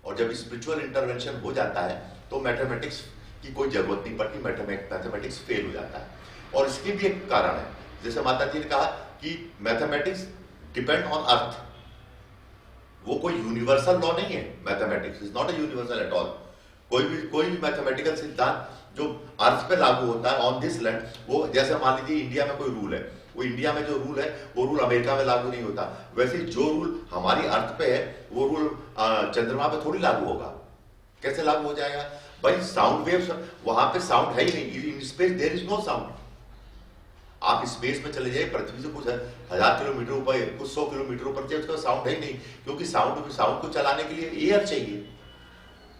और जब स्पिरिचुअल इंटरवेंशन हो जाता है तो मैथमेटिक्स की कोई जरूरत नहीं पड़ती, मैथमेटिक्स फेल हो जाता है। और इसके भी एक कारण है, जैसे माता जी ने कहा कि मैथमेटिक्स डिपेंड ऑन अर्थ, वो कोई यूनिवर्सल लॉ नहीं है। Mathematics is not a universal eight all. कोई भी मैथमेटिकल सिद्धांत जो अर्थ पे लागू होता है ऑन दिस लैंड, वो जैसे मान लीजिए इंडिया में कोई रूल है, वो इंडिया में जो रूल है वो रूल अमेरिका में लागू नहीं होता। वैसे जो रूल हमारी अर्थ पे है वो रूल चंद्रमा पे थोड़ी लागू होगा। कैसे लागू हो जाएगा भाई? साउंड वेव्स, वहां पे साउंड है ही नहीं। In space there is no sound. आप स्पेस में चले जाइए, पृथ्वी से कुछ 1000 किलोमीटर ऊपर, कुछ 100 किलोमीटर ऊपर चाहिए, उसका साउंड है ही नहीं, क्योंकि साउंड को चलाने के लिए एयर चाहिए।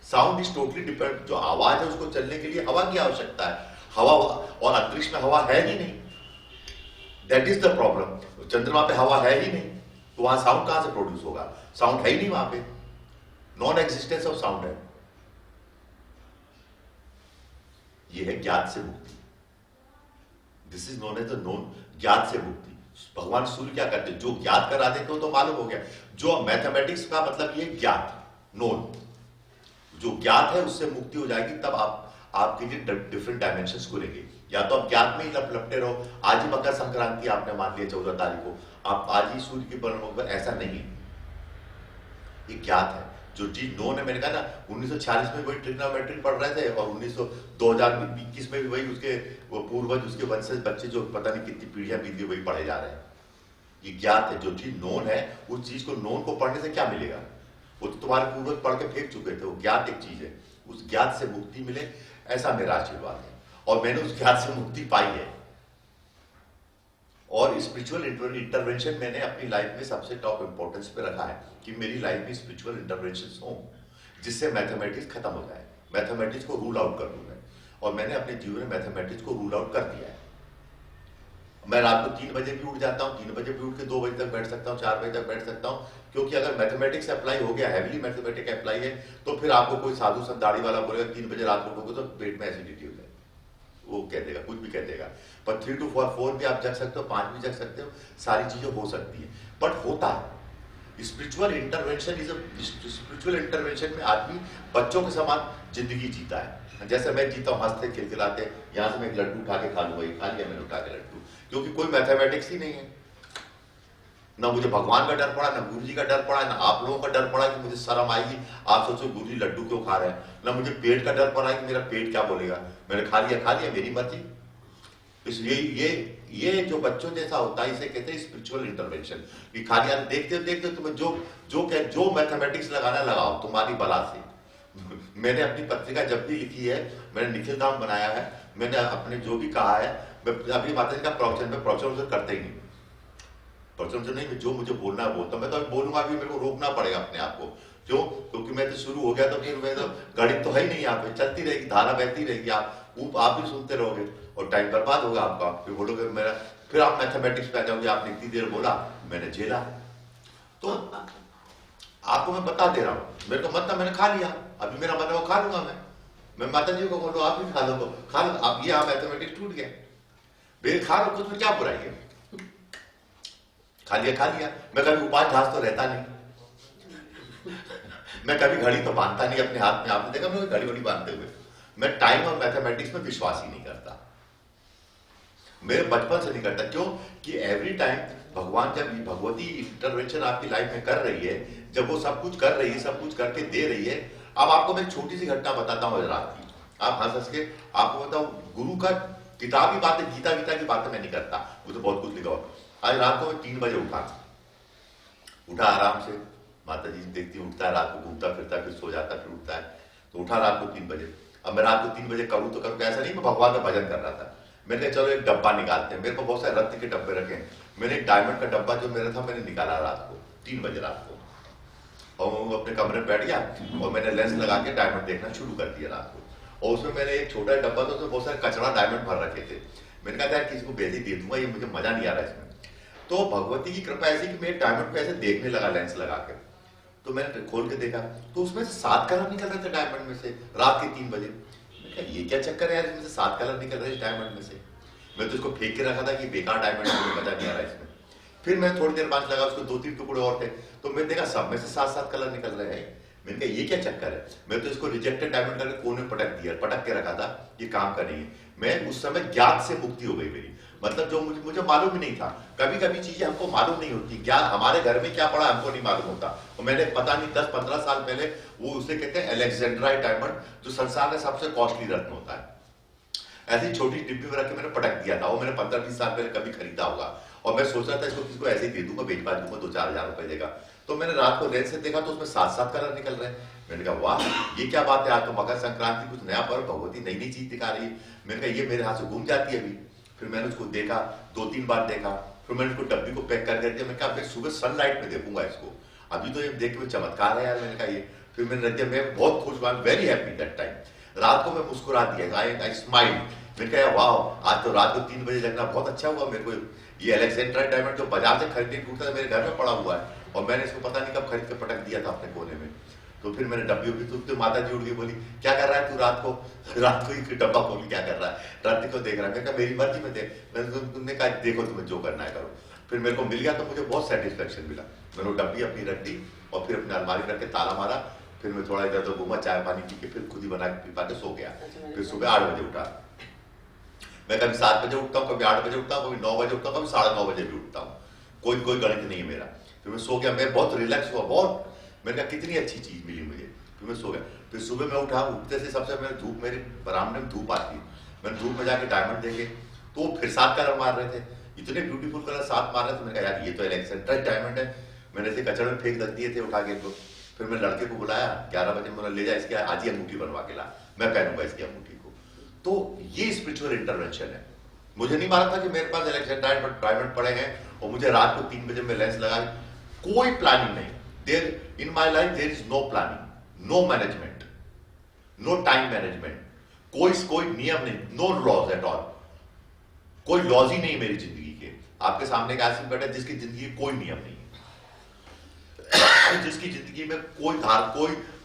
साउंड इज टोटली डिपेंड, जो आवाज है उसको चलने के लिए हवा की आवश्यकता है। हवा और अंतरिक्ष में हवा है ही नहीं, दैट इज द प्रॉब्लम। चंद्रमा पे हवा है ही नहीं, तो वहां साउंड कहां से प्रोड्यूस होगा? साउंड है ही नहीं वहां पे, नॉन एग्जिस्टेंस ऑफ साउंड है। ये है ज्ञात से मुक्ति। This is known as the known, ज्ञात से मुक्ति। भगवान सूर्य क्या करते, जो ज्ञात करा देते हो तो मालूम हो गया। जो मैथमेटिक्स का मतलब ये ज्ञात, नोन, जो ज्ञात है उससे मुक्ति हो जाएगी, तब आपके लिए डिफरेंट डायमेंशंस खुलेंगे। या तो आप ज्ञात में ही लपटे रहो, आज ही मकर संक्रांति आपने मान लिया 14 तारीख को, आप आज ही सूर्य की परण होगा, ऐसा नहीं है। ये ज्ञात है, जो चीज नोन है। मैंने कहा ना 1946 में वही ट्रिग्नोमेट्री पढ़ रहे थे, और 2021 में भी वही उसके वो पूर्वज, उसके वंशज बच्चे जो पता नहीं कितनी पीढ़ियां बीत गई, वही पढ़े जा रहे हैं। ये ज्ञात है। जो चीज नोन है, उस चीज को, नोन को पढ़ने से क्या मिलेगा? वो तो तुम्हारे पूर्वज पढ़ के फेंक चुके थे। वो ज्ञात एक चीज है, उस ज्ञात से मुक्ति मिले, ऐसा मेरा आशीर्वाद है। और मैंने उस ज्ञात से मुक्ति पाई है। और स्पिरिचुअल इंटरवेंशन मैंने अपनी लाइफ में सबसे टॉप इंपॉर्टेंस पे रखा है कि मेरी लाइफ में स्पिरिचुअल इंटरवेंशन हो, जिससे मैथमेटिक्स खत्म हो जाए, मैथमेटिक्स को रूल आउट कर दूं मैं। और मैंने अपने जीवन में मैथमेटिक्स को रूल आउट कर दिया है। मैं रात को 3 बजे भी उठ जाता हूँ, 3 बजे भी उठ के 2 बजे तक बैठ सकता हूँ, 4 बजे तक बैठ सकता हूँ, क्योंकि अगर मैथमेटिक्स अप्लाई हो गया, हैवीली मैथमेटिक्स अप्लाई है, तो फिर आपको कोई साधु संत दाढ़ी वाला बोलेगा 3 बजे रात को उठोगे तो पेट में एसिडिटी हो जाए, वो कह देगा, कुछ भी कह देगा। पर 3 to 4 भी आप जग सकते हो, 5 भी जग सकते हो, सारी चीजें हो सकती है। बट होता है स्पिरिचुअल इंटरवेंशन। स्पिरिचुअल इंटरवेंशन में आदमी बच्चों के समान जिंदगी जीता है। जैसे मैं जीता हूँ, हंसते खिलखिलाते, यहाँ से मैं एक लड्डू उठा के खा लूंगा, खा लिया मैंने उठा के लड्डू, क्योंकि कोई मैथमेटिक्स ही नहीं है। ना मुझे भगवान का डर पड़ा, ना गुरु जी का डर पड़ा, ना आप लोगों का डर पड़ा कि मुझे शर्म आएगी, आप सोचो गुरु जी लड्डू क्यों खा रहे हैं, ना मुझे पेट का डर पड़ा कि मेरा पेट क्या बोलेगा, मैंने खा लिया, मेरी मर्जी। इसलिए ये जो बच्चों जैसा होता है, इसे कहते हैं स्पिरिचुअल इंटरवेंशन। कि खाली देखते देखते तुम्हें जो मैथमेटिक्स लगाना लगाओ तुम्हारी बला से। मैंने अपनी पत्रिका जब भी लिखी है, मैंने निखिल धाम बनाया है, मैंने अपने जो भी कहा है, मैं अभी माता जी का प्रवचन करते ही नहीं, प्रवचन नहीं, जो मुझे बोलना है बोलता, मैं तो बोलूंगा भी, मेरे को रोकना पड़ेगा अपने आप को। क्यों? क्योंकि मैं तो शुरू हो गया तो फिर मैं तो गणित तो है ही नहीं, यहाँ पे चलती रहेगी, धारा बहती रहेगी, आप भी सुनते रहोगे और टाइम बर्बाद होगा आपका। फिर बोलोगे मेरा, फिर आप मैथमेटिक्स पे आ जाओगे, आपने इतनी देर बोला, मैंने झेला। तो आपको मैं बता दे रहा हूँ, मेरे को मतलब मैंने खा लिया, अभी मेरा मन है वो खा लूंगा मैं माता जी को बोलो आप भी खा लो, आप ये मैथमेटिक्स टूट गया, बेल खा लो, कुछ में क्या बुराई है, खा लिया। मैं कभी उपास घास तो रहता नहीं, मैं कभी घड़ी तो बांधता नहीं अपने हाथ में, आपने देखा मैं घड़ी वड़ी बांधते हुए। मैं टाइम और मैथमेटिक्स में विश्वास ही नहीं करता, मेरे बचपन से नहीं करता। क्यों? कि एवरी टाइम भगवान जब भगवती इंटरवेंशन आपकी लाइफ में कर रही है, जब वो सब कुछ कर रही है, सब कुछ करके दे रही है। अब आपको मैं एक छोटी सी घटना बताता हूँ रात की। आप हंस हंस के, आपको बताऊं गुरु का किताबी बातें, गीता गीता की बातें मैं नहीं करता, वो तो बहुत कुछ लिखा हो। आज रात को मैं 3 बजे उठा आराम से, माता जी देखती उठता है रात को, घूमता फिरता फिर सो जाता फिर उठता है, तो उठा रात को 3 बजे। अब मैं रात को 3 बजे करूँ तो करूँ, ऐसा नहीं मैं भगवान का भजन कर रहा था, मैंने कहा चलो एक डब्बा निकालते हैं, मेरे को बहुत सारे रत्न के डब्बे रखे हैं, मैंने एक डायमंड का डब्बा जो मेरा था मैंने निकाला रात को 3 बजे रात को, और वो अपने कमरे में बैठ गया और मैंने लेंस लगा के डायमंड देखना शुरू कर दिया रात को। और उसमें मैंने एक छोटा डब्बा था, उसमें बहुत सारे कचरा डायमंड भर रखे थे, मैंने कहा यार किसी को बेच ही दे दूंगा, ये मुझे मजा नहीं आ रहा इसमें। तो भगवती की कृपा ऐसी कि मैं डायमंड को ऐसे देखने लगा लेंस लगा के, तो मैंने खोल के देखा तो उसमें से 7 कलर निकल रहे थे डायमंड में से रात के 3 बजे। मैंने कहा ये क्या चक्कर है यार, इसमें से 7 कलर निकल रहे हैं डायमंड में से, मैं तो इसको फेंक के रखा था कि बेकार डायमंड है, मुझे मजा नहीं आ रहा इसमें। फिर मैं थोड़ी देर बाद लगा, उसको 2-3 टुकड़े और थे, तो मैं देखा सब में से 7-7 कलर निकल रहे हैं। मैंने कहा ये क्या चक्कर है, मैं तो इसको रिजेक्टेड डायमंड करके कोने में पटक दिया, पटक के रखा था, ये काम का नहीं है। मैं उस समय ज्ञात से मुक्ति हो गई मेरी, मतलब जो मुझे मालूम ही नहीं था। कभी कभी चीजें हमको मालूम नहीं होती, ज्ञान हमारे घर में क्या पड़ा हमको नहीं मालूम होता। और मैंने पता नहीं 10-15 साल पहले, वो उसे कहते हैं अलेक्जेंड्राइट डायमंड, जो संसार में सबसे कॉस्टली रत्न होता है, ऐसी छोटी डिब्बी में रख के मैंने पटक दिया था। वो मैंने 15-20 साल पहले कभी खरीदा होगा, और मैं सोच रहा था इसको किसी को ऐसे ही दे दूंगा, बेच बाज दूंगा, 2-4 हजार रुपए देगा। तो मैंने रात को लेंस से देखा तो उसमें 7-7 कलर निकल रहे हैं। मैंने कहा वाह ये क्या बात है, आज तो मकर संक्रांति, कुछ नया पर्व, भगवती नई नई चीज दिखा रही है। मैंने कहा ये मेरे हाथ से घूम जाती है अभी। फिर मैंने उसको देखा, 2-3 बार देखा, फिर मैंने उसको डब्बी को पैक कर दिया। मैं कहा सुबह सनलाइट में देखूंगा इसको, अभी तो ये देख के चमत्कार है यार। मैंने कहा ये, फिर मैंने रख दिया, मैं बहुत खुश हुआ, वेरी हैप्पी दैट टाइम। रात को मैं मुस्कुरा दिया, आई स्माइल। मैंने कहा वाह आज तो रात को 3 बजे लगना बहुत अच्छा हुआ मेरे को। ये अलेक्जेंड्राइट डायमंड जो बाजार से खरीदने टूटता था, मेरे घर में पड़ा हुआ है, और मैंने इसको पता नहीं कब खरीद के पटक दिया था अपने कोने में। तो फिर मैंने डब्बी भी, तो माता जी उठ गई, बोली क्या कर रहा है तू रात को ही डब्बा खोल क्या कर रहा है, रात को देख रहा है। मैंने कहा मेरी मर्जी में देख, तुमने कहा देखो तुम्हें जो करना है करो। फिर मेरे को मिल गया तो मुझे बहुत सेटिस्फेक्शन मिला। मैंने वो डब्बी अपनी रख दी और फिर अपने अलमारी रख के ताला मारा। फिर मैं थोड़ा इधर उधर घूमा, चाय पानी पी के फिर खुद ही बना के पी पा के सो गया। फिर सुबह 8 बजे उठा। मैं कभी 7 बजे उठता हूँ, कभी 8 बजे उठता हूँ, कभी 9 बजे उठता हूँ, कभी 9:30 बजे भी उठता हूँ, कोई गणित नहीं है मेरा। फिर मैं सो गया, मैं बहुत रिलैक्स हुआ, बहुत, मैंने कहा कितनी अच्छी चीज मिली मुझे। फिर मैं सो गया। फिर सुबह मैं उठा, उठते से सबसे पहले धूप, मेरे बरामदे में धूप आती है, मैंने धूप में जाके डायमंड देखे तो फिर 7 कलर मार रहे थे, इतने ब्यूटीफुल कलर 7 मार रहे थे। मैंने कहा यार ये तो अलेक्जेंड्राइट डायमंड है। मैंने इसे कचरे में फेंक रख दिए थे उठा के। तो फिर मैं लड़के को बुलाया 11 बजे, मैंने ले जा इसकी आज ही अंगूठी बनवा के ला, मैं पहनूंगा इसकी अंगूठी को। तो ये स्पिरिचुअल इंटरवेंशन है। मुझे नहीं मालूम था कि मेरे पास अलेक्जेंड्राइट डायमंड पड़े हैं, और मुझे रात को 3 बजे में लेंस लगा, कोई प्लानिंग नहीं। There in my life there is no planning, no management, no time management, कोई नियम नहीं, नो लॉज एट ऑल, कोई लॉज ही नहीं मेरी जिंदगी के। आपके सामने एक आदमी बैठा है जिसकी जिंदगी कोई नियम नहीं है, जिसकी जिंदगी में कोई धार,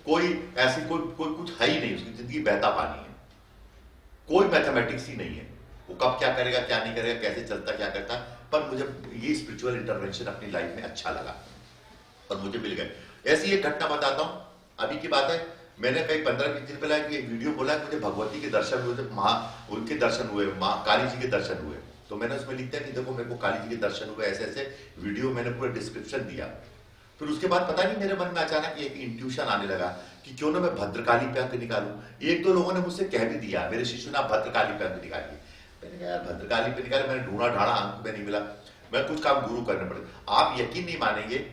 कोई ऐसी कोई कुछ है ही नहीं, उसकी जिंदगी बहता पानी है, कोई मैथमेटिक्स ही नहीं है, वो कब क्या करेगा क्या नहीं करेगा, कैसे चलता क्या करता। पर मुझे ये स्पिरिचुअल इंटरवेंशन अपनी लाइफ में अच्छा लगा और मुझे मिल गए। ऐसी एक घटना बताता हूं, अभी की बात है। मैंने कई 15-20 दिन पहले एक वीडियो बोला, मुझे भगवती के दर्शन हुए थे, उनके दर्शन हुए, माँ काली जी के दर्शन हुए। तो मैंने उसमें लिखता है कि देखो मेरे को काली जी के दर्शन हुए, ऐसे ऐसे वीडियो मैंने पूरा डिस्क्रिप्शन दिया। फिर उसके बाद पता नहीं मेरे मन में अचानक एक इंट्यूशन आने लगा कि क्यों ना मैं भद्रकाली पे अंक निकालूं। 1-2 लोगों ने मुझसे कह भी दिया, मेरे शिष्य ने आप भद्रकाली पे अंक निकालिए। मैंने कहा यार भद्रकाली पे निकाले, मैंने ढूंढा ढाड़ा, अंक में नहीं मिला। मैं कुछ काम गुरु करने पड़े। आप यकीन नहीं मानेंगे,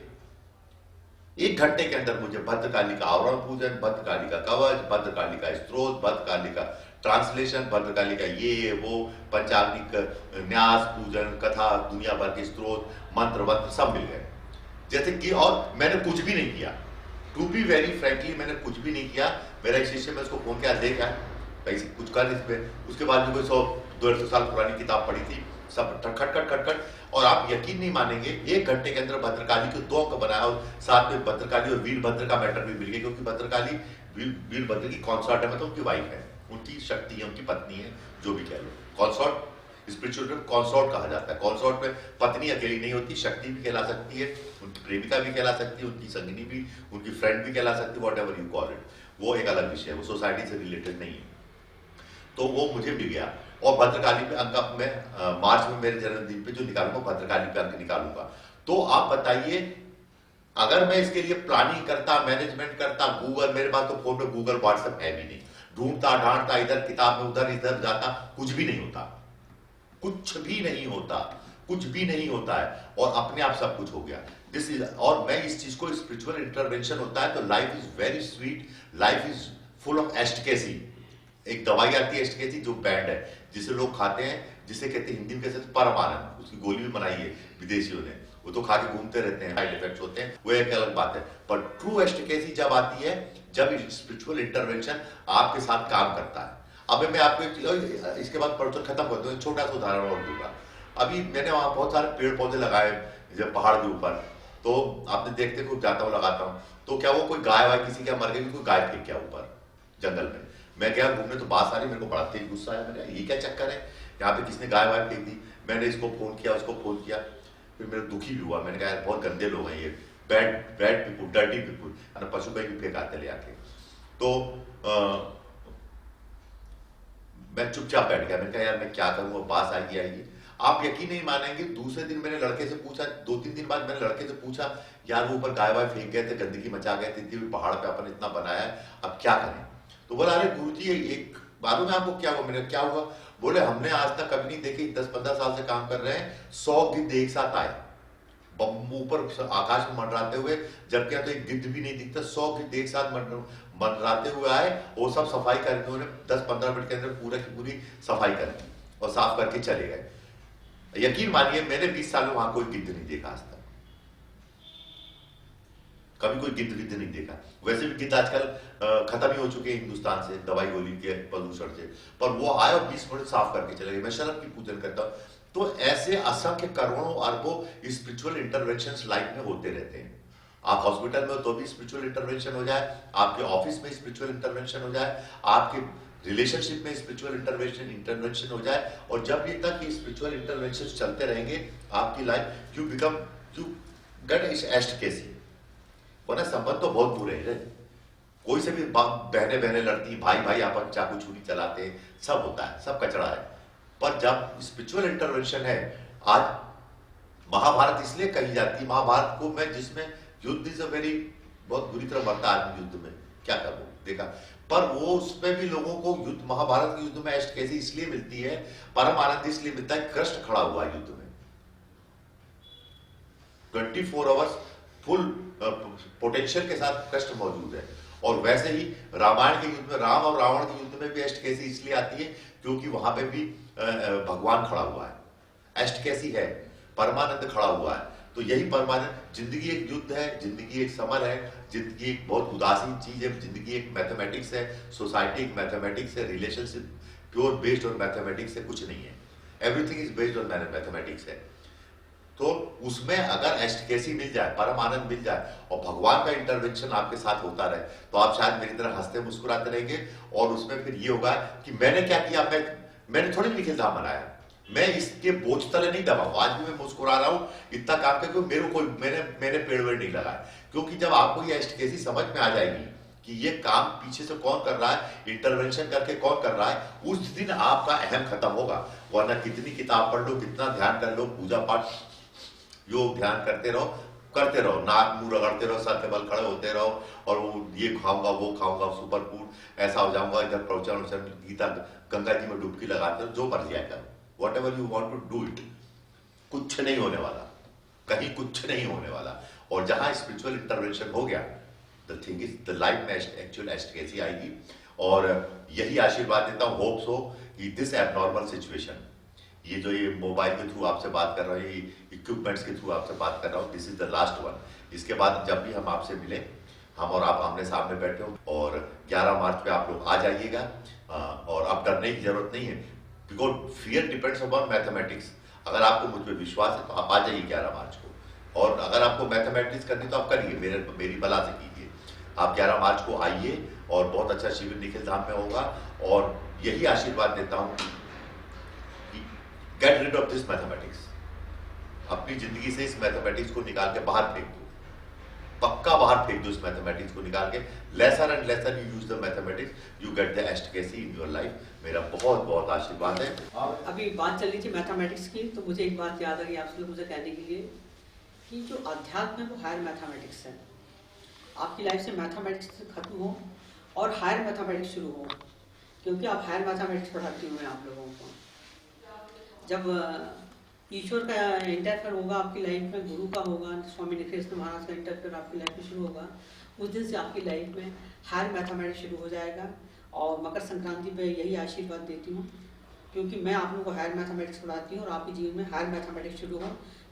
1 घंटे के अंदर मुझे भद्रकाली का आवरण पूजन, भद्रकाली का कवच, भद्रकाली का स्त्रोत, भद्रकाली का ट्रांसलेशन, भद्रकाली का ये वो, पंचाग्निक न्यास, पूजन, कथा, दुनिया भर के स्त्रोत, मंत्र वंत्र सब मिल गए जैसे कि। और मैंने कुछ भी नहीं किया, टू बी वेरी फ्रेंकली, मैंने कुछ भी नहीं किया। मेरा एक शिष्य, मैं उसको फोन किया, देखा कैसे कुछ कर इस पे। उसके बाद भी कोई 100-150 साल पुरानी किताब पढ़ी थी, सब खटखट। और आप यकीन नहीं मानेंगे, 1 घंटे के अंदर भद्रकाली के 2 अंक बनाया, और साथ में भद्रकाली और वीरभद्र का मैटर भी मिल गया, क्योंकि भद्रकाली वीरभद्र की कॉन्सॉर्ट है, मतलब उनकी वाइफ है, उनकी शक्ति है, उनकी पत्नी है, जो भी कह लो। कॉन्सॉर्ट स्पिरिचुअल में कॉन्सॉर्ट कहा जाता है। कॉन्सॉर्ट में पत्नी अकेली नहीं होती, शक्ति भी कहला सकती है, उनकी प्रेमिका भी कहला सकती है, उनकी संगनी भी, उनकी फ्रेंड भी कहला सकती है, what ever you call it, वो एक अलग विषय है, वो सोसाइटी से रिलेटेड नहीं है। तो वो मुझे मिल गया। और भद्रकाली पे अंक मैं मार्च में मेरे जन्मदिन पे जो निकालूंगा, भद्रकाली पे अंक निकालूंगा। तो आप बताइए, अगर मैं इसके लिए प्लानिंग करता, मैनेजमेंट करता, गूगल, मेरे पास तो फोन में गूगल व्हाट्सएप है भी नहीं, ढूंढता ढांढता इधर किताब में उधर इधर जाता, कुछ भी नहीं होता, कुछ भी नहीं होता, कुछ भी नहीं होता है, और अपने आप सब कुछ हो गया। दिस इज, और मैं इस चीज को स्पिरिचुअल इंटरवेंशन होता है तो life is very sweet, life is full of ecstasy. एक दवाई आती है एस्टकेसी जो बैंड है, जिसे लोग खाते हैं, जिसे कहते हैं हिंदी में कहते हैं परमानंद, उसकी गोली भी बनाई है विदेशियों ने, वो तो खा के घूमते रहते हैं, साइड इफेक्ट्स होते हैं, वो एक अलग बात है। पर ट्रू एस्टकेसी जब आती है, जब स्पिरिचुअल इंटरवेंशन आपके साथ काम करता है। अब मैं आपको इसके बाद पढ़ खत्म करता हूँ, छोटा सा उदाहरण और दूंगा। अभी मैंने वहां बहुत सारे पेड़ पौधे लगाए जब पहाड़ के ऊपर, तो आपने देखते खूब जाता हूँ लगाता हूँ, तो क्या वो कोई गाय वाय किसी क्या मर गई, कोई गाय फेंक गया ऊपर जंगल में। मैं गया घूमने तो बात सारी, मेरे को बड़ा तेज गुस्सा आया, मैंने ये क्या चक्कर है, यहाँ पे किसने गाय वाय फेंक दी। मैंने इसको फोन किया, उसको फोन किया, फिर मेरे दुखी भी हुआ। मैंने कहा बहुत गंदे लोग हैं ये, bad bad people, dirty people, पशु भाई भी फेंक आते ले आके। तो मैं चुपचाप बैठ गया। मैंने कहा यार मैं क्या करूँ, बात आएगी। आप यकीन नहीं मानेंगे, दूसरे दिन मैंने लड़के से पूछा, 2-3 दिन बाद मैंने लड़के से पूछा, यार वो ऊपर गाय वाय फेंक गए थे, गंदगी मचा गए थे, पहाड़ पे अपन इतना बनाया है, अब क्या करें। तो बोला अरे गुरुजी एक मालूम है आपको क्या हुआ। मैंने क्या हुआ, बोले हमने आज तक कभी नहीं देखी, 10-15 साल से काम कर रहे हैं, 100 गिद्ध एक साथ आए ऊपर आकाश में मंडराते हुए, जबकि तो एक गिद्ध भी नहीं दिखता, 100 गिद्ध एक साथ मंडराते हुए आए, वो सब सफाई करके उन्होंने 10-15 मिनट के अंदर पूरा की पूरी सफाई कर दी और साफ करके चले गए। यकीन मानिए मैंने 20 साल में वहां कोई गिद्ध नहीं देखा आज तक, कभी कोई गिद्ध नहीं देखा। वैसे भी गिद्ध आजकल खत्म ही हो चुके हैं हिंदुस्तान से, दवाई गोली के प्रदूषण से, पर वो आए और 20 मिनट साफ करके चले गए। मैं शर्म की पूजन करता हूं। तो ऐसे असंख्य करोड़ों अरबों स्पिरिचुअल इंटरवेंशंस लाइफ में होते रहते हैं। आप हॉस्पिटल में तो भी स्पिरिचुअल इंटरवेंशन हो जाए, आपके ऑफिस में स्पिरिचुअल इंटरवेंशन हो जाए, आपके रिलेशनशिप में स्पिरिचुअल इंटरवेंशन हो जाए, और जब ये तक स्पिरिचुअल इंटरवेंशन चलते रहेंगे आपकी लाइफ, यू गेट एस्टकेसी। वरना संबंध तो बहुत बुरे हैं, कोई से भी बहने बहने लड़ती, भाई भाई आपस चाकू छुरी चलाते, सब होता है, सब कचरा है। पर जब स्पिरिचुअल इंटरवेंशन है, आज महाभारत इसलिए कही जाती है, महाभारत को मैं जिसमें युद्ध इज अ वेरी, बहुत बुरी तरह मरता आदमी युद्ध में, क्या करूं देखा, पर वो उसमें भी लोगों को युद्ध, महाभारत के युद्ध में एस्टकेसी इसलिए मिलती है, परम आनंद इसलिए मिलता है, कृष्ण खड़ा हुआ है युद्ध में 24 आवर्स फुल पोटेंशियल के साथ कृष्ण मौजूद है। और वैसे ही रामायण के युद्ध में, राम और रावण के युद्ध में भी एस्टकेसी इसलिए आती है क्योंकि वहां पे भी भगवान खड़ा हुआ है, एस्टकेसी है, परमानंद खड़ा हुआ है। तो यही परमानंद, जिंदगी एक युद्ध है, जिंदगी एक समर है, जिंदगी एक बहुत उदासीन चीज है, जिंदगी एक मैथमेटिक्स है, सोसाइटी एक मैथमेटिक्स है, relationship pure based on mathematics से कुछ नहीं है, everything is based on mathematics है। तो उसमें अगर एस्टकेसी मिल जाए, परम आनंद मिल जाए, और भगवान का इंटरवेंशन आपके साथ होता रहे, तो आप शायद मेरी तरह हंसते मुस्कुराते रहेंगे। और उसमें फिर ये होगा कि मैंने क्या किया, मैंने थोड़ी निखिल धाम बनाया, मैं इसके बोझ तले नहीं दबा हूं, आज भी मैं मुस्कुरा रहा हूं इतना काम करके, मेरे कोई मैंने पेड़ वेड़ नहीं लगाया। क्योंकि जब आपको ये एस्टकेसी समझ में आ जाएगी कि ये काम पीछे से कौन कर रहा है, इंटरवेंशन करके कौन कर रहा है, उस दिन आपका अहम खत्म होगा। वरना कितनी किताब पढ़ लो, कितना ध्यान कर लो, पूजा पाठ योग ध्यान करते रहो, नाक मुंह रगड़ते रहो, सर के बल खड़े होते रहो, और वो ये खाऊंगा वो खाऊंगा सुपर फूड, ऐसा हो जाऊंगा, इधर प्रवचन गीता गंगा जी में डुबकी लगाते रहो, जो मर्जी आए करो, whatever you want to do it, कुछ नहीं होने वाला, कहीं कुछ नहीं होने वाला। और जहां स्पिरिचुअल इंटरवेंशन हो गया, the thing is the life में एक्चुअल एस्टकेसी आएगी। और यही आशीर्वाद देता हूं, होप्स हो कि दिस एबनॉर्मल सिचुएशन, ये जो ये मोबाइल के थ्रू आपसे बात कर रहा हूँ, ये इक्विपमेंट्स के थ्रू आपसे बात कर रहा हूँ, this is the last one. इसके बाद जब भी हम आपसे मिले, हम और आप आमने सामने बैठे हो, और 11 मार्च पे आप लोग आ जाइएगा। और अब डरने की जरूरत नहीं है, because fear depends upon mathematics. अगर आपको मुझ पर विश्वास है तो आप आ जाइए 11 मार्च को, और अगर आपको मैथमेटिक्स करनी तो आप करिए, मेरी बला से कीजिए। आप 11 मार्च को आइए, और बहुत अच्छा शिविर निखिल धाम में होगा। और यही आशीर्वाद देता हूँ, get rid of this mathematics, अपनी जिंदगी से इस मैथमेटिक्स को निकाल के बाहर फेंक दो, पक्का बाहर फेंक दो इस मैथमेटिक्स को निकाल के। Lesser and lesser you use the mathematics, you get the ecstasy in your life. मेरा बहुत बहुत आशीर्वाद है। अभी बात चल रही थी मैथमेटिक्स की, तो मुझे एक बात याद आ गई आपसे मुझे कहने के लिए, कि जो अध्यात्म है वो हायर मैथमेटिक्स है। आपकी लाइफ से मैथमेटिक्स खत्म हो और हायर मैथमेटिक्स शुरू हो, क्योंकि आप हायर मैथमेटिक्स पढ़ाती हूँ मैं आप लोगों को। जब ईश्वर का इंटरफेयर होगा आपकी लाइफ में, गुरु का होगा, स्वामी कृष्ण महाराज का इंटरफेयर आपकी लाइफ में शुरू होगा, उस दिन से आपकी लाइफ में हायर मैथमेटिक्स शुरू हो जाएगा। और मकर संक्रांति पे यही आशीर्वाद देती हूँ, क्योंकि मैं आप लोगों को हायर मैथमेटिक्स पढ़ाती हूँ और आपके जीवन में हायर मैथमेटिक्स शुरू हो,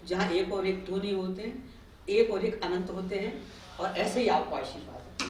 जहाँ एक और एक दो नहीं होते, एक और एक अनंत होते हैं, और ऐसे ही आपको आशीर्वाद है।